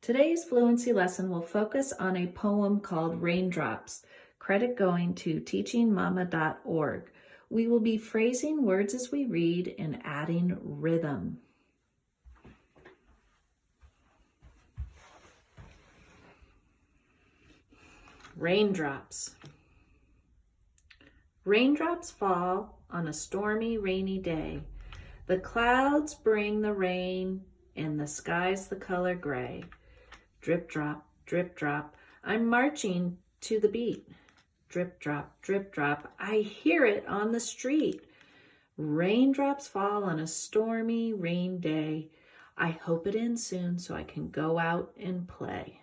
Today's fluency lesson will focus on a poem called Raindrops, credit going to teachingmama.org. We will be phrasing words as we read and adding rhythm. Raindrops. Raindrops fall on a stormy, rainy day. The clouds bring the rain, and the sky's the color gray. Drip, drop, I'm marching to the beat. Drip, drop, I hear it on the street. Raindrops fall on a stormy, rain day. I hope it ends soon so I can go out and play.